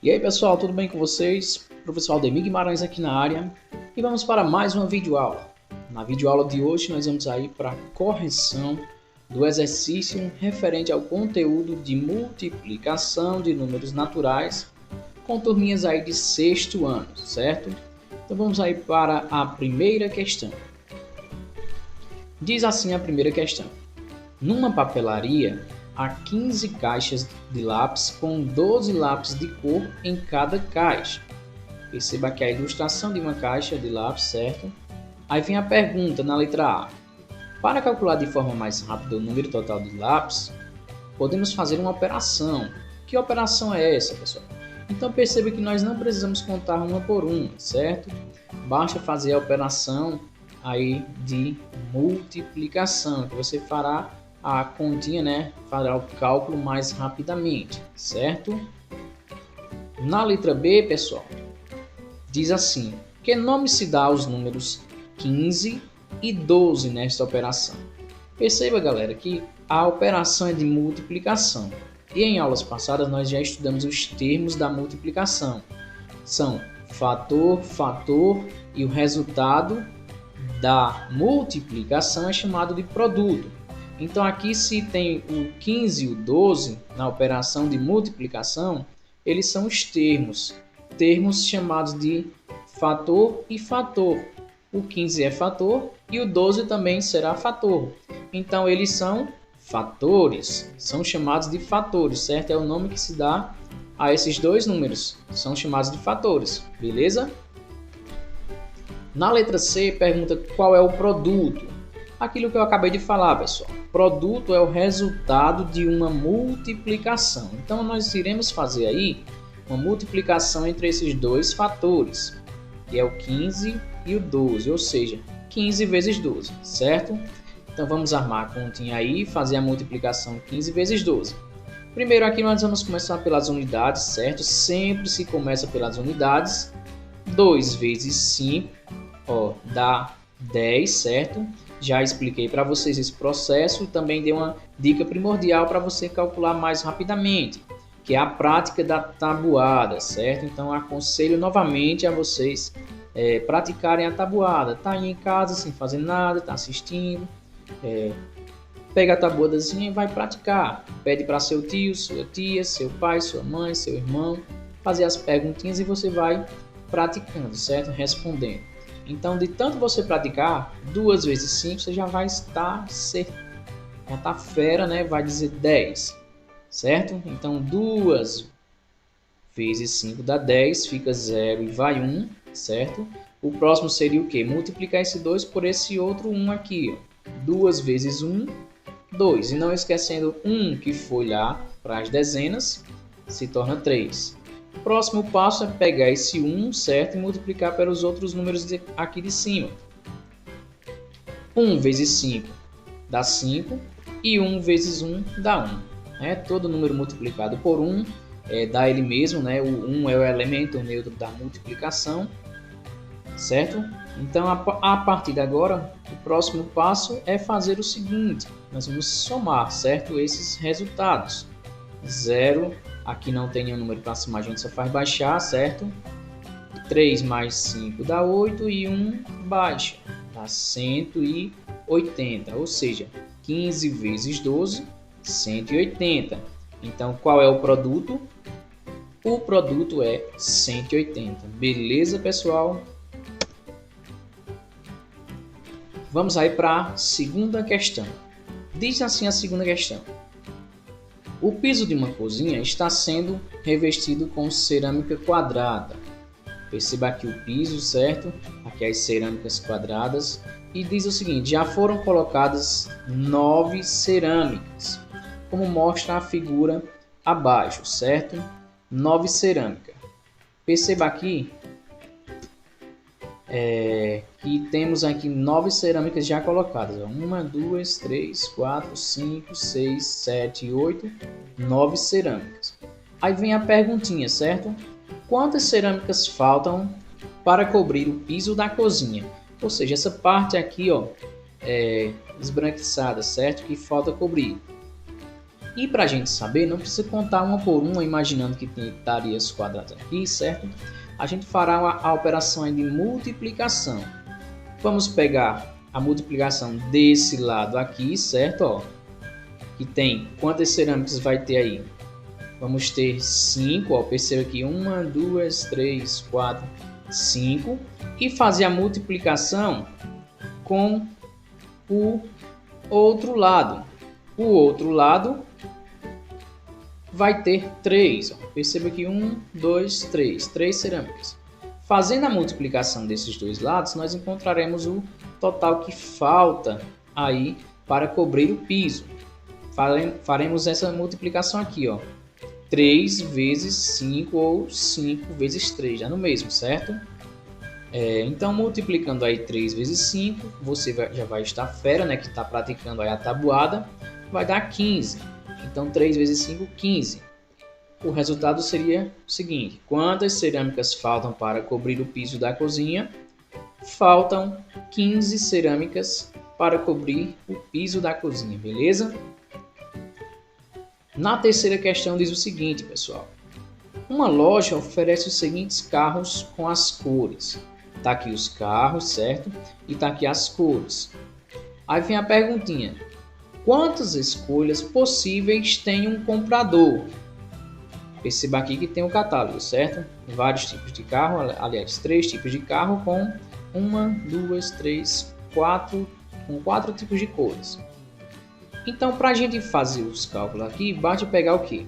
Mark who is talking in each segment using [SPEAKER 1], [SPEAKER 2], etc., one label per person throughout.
[SPEAKER 1] E aí pessoal, tudo bem com vocês? Professor Aldemir Guimarães aqui na área e vamos para mais uma videoaula. Na videoaula de hoje nós vamos aí para a correção do exercício referente ao conteúdo de multiplicação de números naturais com turminhas aí de sexto ano, certo? Então vamos aí para a primeira questão. Diz assim a primeira questão: numa papelaria há 15 caixas de lápis com 12 lápis de cor em cada caixa. Perceba aqui a ilustração de uma caixa de lápis, certo? Aí vem a pergunta na letra A. Para calcular de forma mais rápida o número total de lápis, podemos fazer uma operação. Que operação é essa, pessoal? Então perceba que nós não precisamos contar uma por uma, certo? Basta fazer a operação aí de multiplicação, que você fará a continha, né, fará o cálculo mais rapidamente, certo? Na letra B, pessoal, diz assim: que nome se dá aos números 15 e 12 nesta operação? Perceba, galera, que a operação é de multiplicação. E em aulas passadas nós já estudamos os termos da multiplicação. São fator, fator e o resultado da multiplicação é chamado de produto. Então aqui se tem o 15 e o 12 na operação de multiplicação, eles são os termos chamados de fator e fator. O 15 é fator e o 12 também será fator. Então eles são fatores, são chamados de fatores, certo? É o nome que se dá a esses dois números, são chamados de fatores, beleza? Na letra C pergunta qual é o produto. Aquilo que eu acabei de falar, pessoal. Produto é o resultado de uma multiplicação. Então, nós iremos fazer aí uma multiplicação entre esses dois fatores, que é o 15 e o 12, ou seja, 15 vezes 12, certo? Então, vamos armar a continha aí e fazer a multiplicação 15 vezes 12. Primeiro aqui nós vamos começar pelas unidades, certo? Sempre se começa pelas unidades. 2 vezes 5, dá 10, certo? Já expliquei para vocês esse processo e também dei uma dica primordial para você calcular mais rapidamente, que é a prática da tabuada, certo? Então aconselho novamente a vocês praticarem a tabuada. Tá aí em casa sem fazer nada, tá assistindo, pega a tabuadazinha e vai praticar. Pede para seu tio, sua tia, seu pai, sua mãe, seu irmão fazer as perguntinhas e você vai praticando, certo? Respondendo. Então, de tanto você praticar, 2 vezes 5, você já vai estar já tá fera, né? Vai dizer 10, certo? Então, 2 vezes 5 dá 10, fica 0 e vai 1, certo? O próximo seria o quê? Multiplicar esse 2 por esse outro 1 aqui, ó. 2 vezes 1, 2. E não esquecendo 1 que foi lá para as dezenas, se torna 3. O próximo passo é pegar esse 1, certo? E multiplicar pelos outros números aqui de cima. 1 vezes 5 dá 5 e 1 vezes 1 dá 1. Todo número multiplicado por 1 dá ele mesmo, né? O 1 é o elemento neutro da multiplicação, certo? Então, a partir de agora, o próximo passo é fazer o seguinte. Nós vamos somar, certo? Esses resultados. 0, aqui não tem nenhum número para cima, a gente só faz baixar, certo? 3 mais 5 dá 8 e 1 baixa, dá 180, ou seja, 15 vezes 12, 180. Então, qual é o produto? O produto é 180. Beleza, pessoal? Vamos aí para a segunda questão. Diz assim a segunda questão: o piso de uma cozinha está sendo revestido com cerâmica quadrada. Perceba aqui o piso, certo? Aqui as cerâmicas quadradas. E diz o seguinte: já foram colocadas 9 cerâmicas, como mostra a figura abaixo, certo? 9 cerâmicas. Perceba aqui que temos aqui 9 cerâmicas já colocadas. 1, 2, 3, 4, 5, 6, 7, 8, 9 cerâmicas. Aí vem a perguntinha, certo? Quantas cerâmicas faltam para cobrir o piso da cozinha? Ou seja, essa parte aqui, esbranquiçada, certo? Que falta cobrir. E para a gente saber, não precisa contar uma por uma, imaginando que estaria os quadrados aqui, certo? A gente fará a operação de multiplicação. Vamos pegar a multiplicação desse lado aqui, certo? Ó, que tem quantas cerâmicas vai ter aí? Vamos ter 5, ó, perceba aqui, 1, 2, 3, 4, 5. E fazer a multiplicação com o outro lado. O outro lado vai ter 3. Ó. Perceba aqui, 1, 2, 3. 3 cerâmicas. Fazendo a multiplicação desses dois lados, nós encontraremos o total que falta aí para cobrir o piso. Faremos essa multiplicação aqui, ó. 3 vezes 5 ou 5 vezes 3, já no mesmo, certo? Então, multiplicando aí 3 vezes 5, você já vai estar fera, né? Que está praticando aí a tabuada, vai dar 15. Então, 3 vezes 5, 15. O resultado seria o seguinte: quantas cerâmicas faltam para cobrir o piso da cozinha? Faltam 15 cerâmicas para cobrir o piso da cozinha, beleza? Na terceira questão diz o seguinte, pessoal. Uma loja oferece os seguintes carros com as cores. Tá aqui os carros, certo? E tá aqui as cores. Aí vem a perguntinha. Quantas escolhas possíveis tem um comprador? Perceba aqui que tem um catálogo, certo? Vários tipos de carro, aliás, 3 tipos de carro com 1, 2, 3, 4, com 4 tipos de cores. Então, para a gente fazer os cálculos aqui, basta pegar o quê?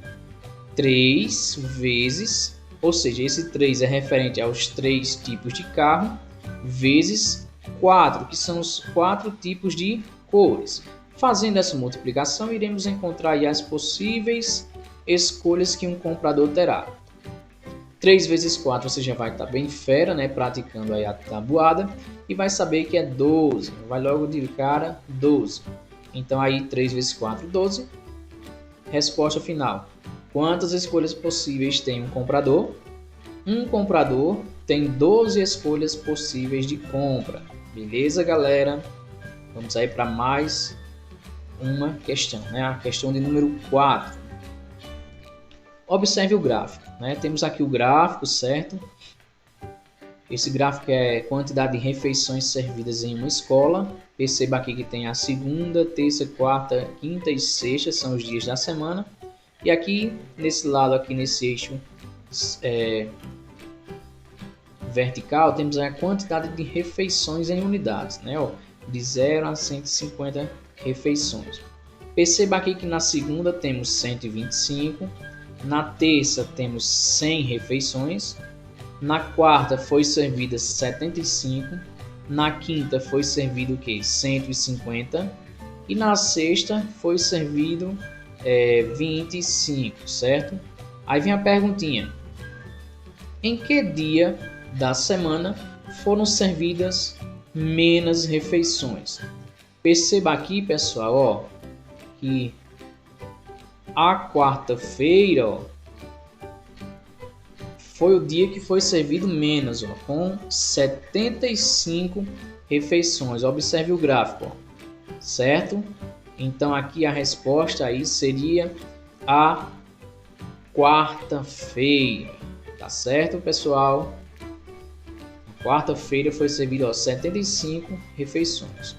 [SPEAKER 1] 3 vezes, ou seja, esse 3 é referente aos 3 tipos de carro, vezes 4, que são os 4 tipos de cores. Fazendo essa multiplicação, iremos encontrar aí as possíveis escolhas que um comprador terá. 3 vezes 4 você já vai estar bem fera, né? Praticando aí a tabuada, e vai saber que é 12. Vai logo de cara 12. Então aí 3 vezes 4, 12. Resposta final. Quantas escolhas possíveis tem um comprador? Um comprador tem 12 escolhas possíveis de compra. Beleza, galera? Vamos aí para mais uma questão, né? A questão de número 4. Observe o gráfico, né? Temos aqui o gráfico, certo? Esse gráfico é quantidade de refeições servidas em uma escola. Perceba aqui que tem a segunda, terça, quarta, quinta e sexta, são os dias da semana. E aqui, nesse lado, aqui nesse eixo vertical, temos a quantidade de refeições em unidades, né? Ó, de 0 a 150 refeições. Perceba aqui que na segunda temos 125, na terça temos 100 refeições, na quarta foi servida 75, na quinta foi servido o quê? 150 e na sexta foi servido 25, certo? Aí vem a perguntinha: em que dia da semana foram servidas menos refeições? Perceba aqui, pessoal, ó, que a quarta-feira, ó, foi o dia que foi servido menos, ó, com 75 refeições. Observe o gráfico, ó, certo? Então aqui a resposta aí seria a quarta-feira, tá certo, pessoal? Na quarta-feira foi servido, ó, 75 refeições.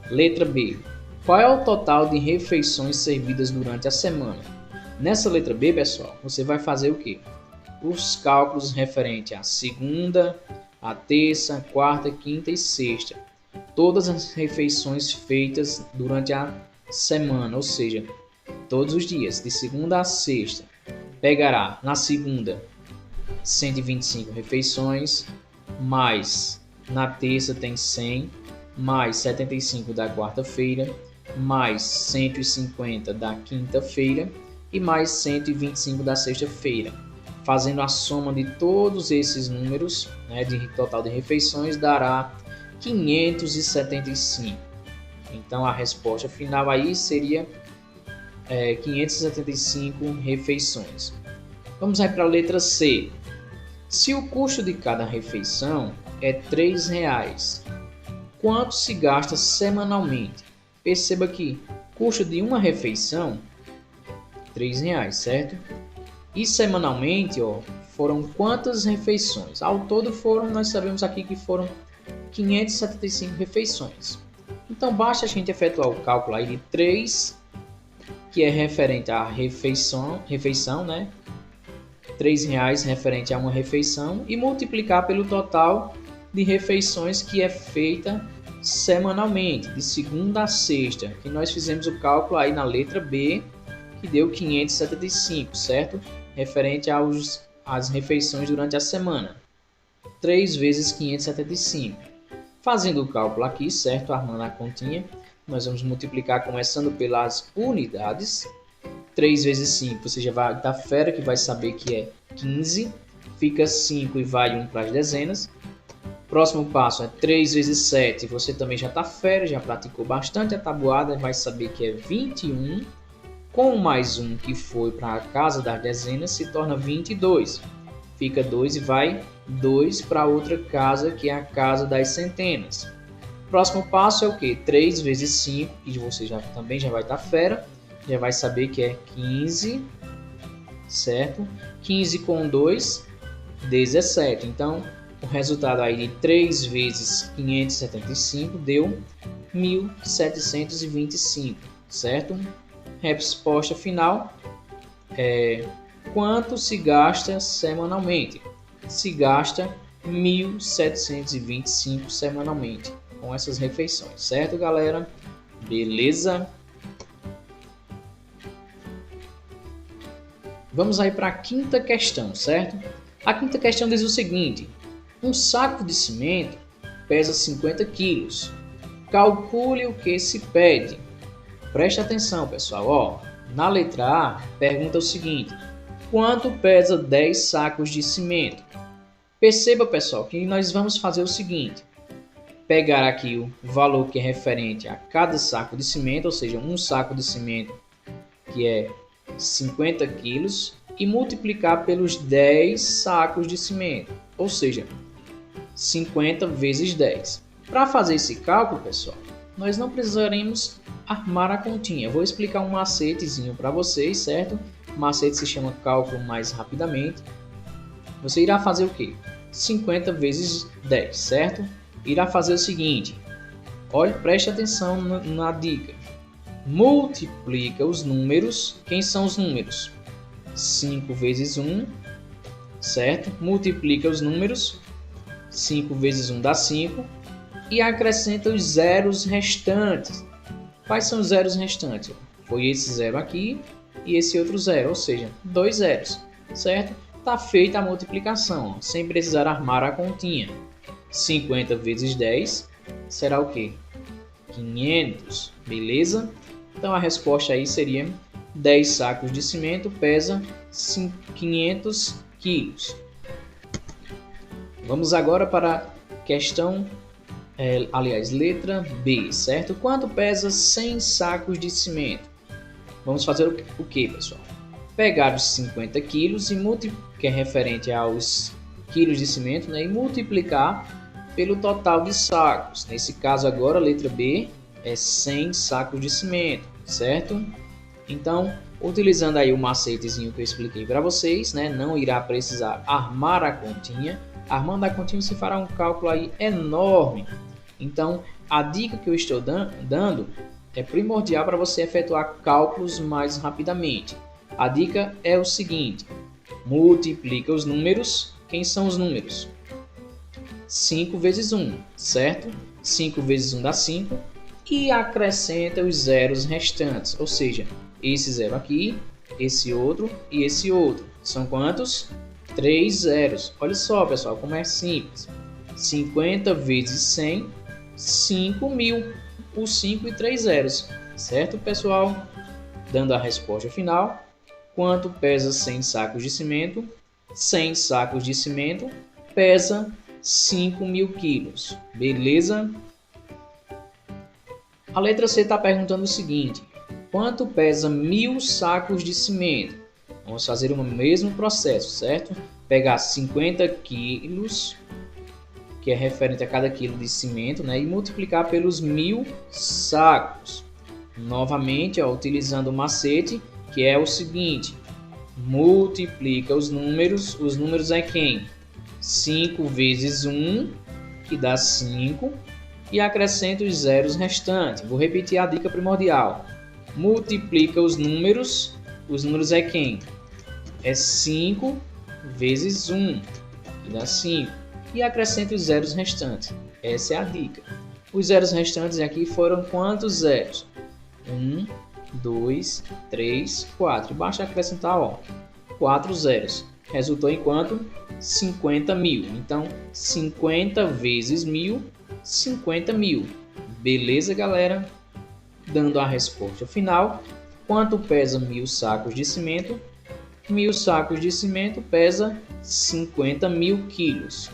[SPEAKER 1] Letra B. Qual é o total de refeições servidas durante a semana? Nessa letra B, pessoal, você vai fazer o quê? Os cálculos referentes à segunda, à terça, quarta, quinta e sexta. Todas as refeições feitas durante a semana, ou seja, todos os dias, de segunda a sexta. Pegará na segunda 125 refeições, mais na terça tem 100, mais 75 da quarta-feira, mais 150 da quinta-feira e mais 125 da sexta-feira. Fazendo a soma de todos esses números, né, de total de refeições, dará 575. Então a resposta final aí seria 575 refeições. Vamos aí para a letra C. Se o custo de cada refeição é R$ 3,00, quanto se gasta semanalmente? Perceba que o custo de uma refeição R$3, certo? E semanalmente, ó, foram quantas refeições? Ao todo nós sabemos aqui que foram 575 refeições. Então basta a gente efetuar o cálculo aí de 3, que é referente à refeição, né? R$3 referente a uma refeição, e multiplicar pelo total de refeições que é feita semanalmente, de segunda a sexta, que nós fizemos o cálculo aí na letra B, que deu 575, certo? Referente às refeições durante a semana. 3 vezes 575. Fazendo o cálculo aqui, certo? Armando a continha, nós vamos multiplicar começando pelas unidades. 3 vezes 5, você já vai estar fera que vai saber que é 15. Fica 5 e vai 1 para as dezenas. Próximo passo é 3 vezes 7, você também já está fera, já praticou bastante a tabuada, vai saber que é 21. Com mais 1 que foi para a casa das dezenas, se torna 22. Fica 2 e vai 2 para outra casa, que é a casa das centenas. Próximo passo é o que? 3 vezes 5, que você também já vai estar fera, já vai saber que é 15, certo? 15 com 2, 17. Então, o resultado aí de 3 vezes 575 deu 1.725, certo? Resposta final é quanto se gasta semanalmente? Se gasta 1.725 semanalmente com essas refeições, certo, galera? Beleza? Vamos aí para a quinta questão, certo? A quinta questão diz o seguinte: um saco de cimento pesa 50 quilos. Calcule o que se pede. Preste atenção, pessoal. Ó, na letra A, pergunta o seguinte: quanto pesa 10 sacos de cimento? Perceba, pessoal, que nós vamos fazer o seguinte: pegar aqui o valor que é referente a cada saco de cimento, ou seja, um saco de cimento que é 50 quilos, e multiplicar pelos 10 sacos de cimento, ou seja, 50 vezes 10. Para fazer esse cálculo, pessoal, nós não precisaremos armar a continha. Eu vou explicar um macetezinho para vocês, certo? O macete se chama cálculo mais rapidamente. Você irá fazer o quê? 50 vezes 10, certo? Irá fazer o seguinte: olhe, preste atenção na dica. Multiplica os números. Quem são os números? 5 vezes 1, certo? Multiplica os números. 5 vezes 1 dá 5. E acrescenta os zeros restantes. Quais são os zeros restantes? Foi esse zero aqui e esse outro zero, ou seja, 2 zeros, certo? Está feita a multiplicação, sem precisar armar a continha. 50 vezes 10 será o quê? 500, beleza? Então a resposta aí seria 10 sacos de cimento pesa 500 quilos. Vamos agora para a questão, letra B, certo? Quanto pesa 100 sacos de cimento? Vamos fazer o que, pessoal? Pegar os 50 quilos, que é referente aos quilos de cimento, né? E multiplicar pelo total de sacos. Nesse caso agora, a letra B é 100 sacos de cimento, certo? Então, utilizando aí o macetezinho que eu expliquei para vocês, né? Não irá precisar armar a continha. Armando a continha, você fará um cálculo aí enorme. Então, a dica que eu estou dando é primordial para você efetuar cálculos mais rapidamente. A dica é o seguinte: multiplica os números. Quem são os números? 5 vezes 1, certo? 5 vezes 1 dá 5. E acrescenta os zeros restantes, ou seja, esse zero aqui, esse outro e esse outro. São quantos? 3 zeros. Olha só, pessoal, como é simples. 50 vezes 100, 5.000. Por 5 e 3 zeros. Certo, pessoal? Dando a resposta final. Quanto pesa 100 sacos de cimento? 100 sacos de cimento pesa 5.000 quilos. Beleza? A letra C está perguntando o seguinte: quanto pesa 1.000 sacos de cimento? Vamos fazer o mesmo processo, certo? Pegar 50 quilos, que é referente a cada quilo de cimento, né? E multiplicar pelos 1.000 sacos. Novamente, ó, utilizando o macete, que é o seguinte: multiplica os números é quem? 5 vezes 1, que dá 5, e acrescenta os zeros restantes. Vou repetir a dica primordial. Multiplica os números é quem? É 5 vezes 1, que dá 5, e acrescenta os zeros restantes. Essa é a dica. Os zeros restantes aqui foram quantos zeros? 1, 2, 3, 4. Basta acrescentar, ó, 4 zeros. Resultou em quanto? 50 mil. Então, 50 vezes 1000, 50 mil. Beleza, galera? Dando a resposta final. Quanto pesa 1000 sacos de cimento? 1000 sacos de cimento pesa 50 mil quilos.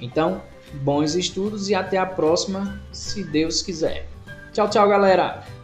[SPEAKER 1] Então, bons estudos e até a próxima, se Deus quiser. Tchau, tchau, galera!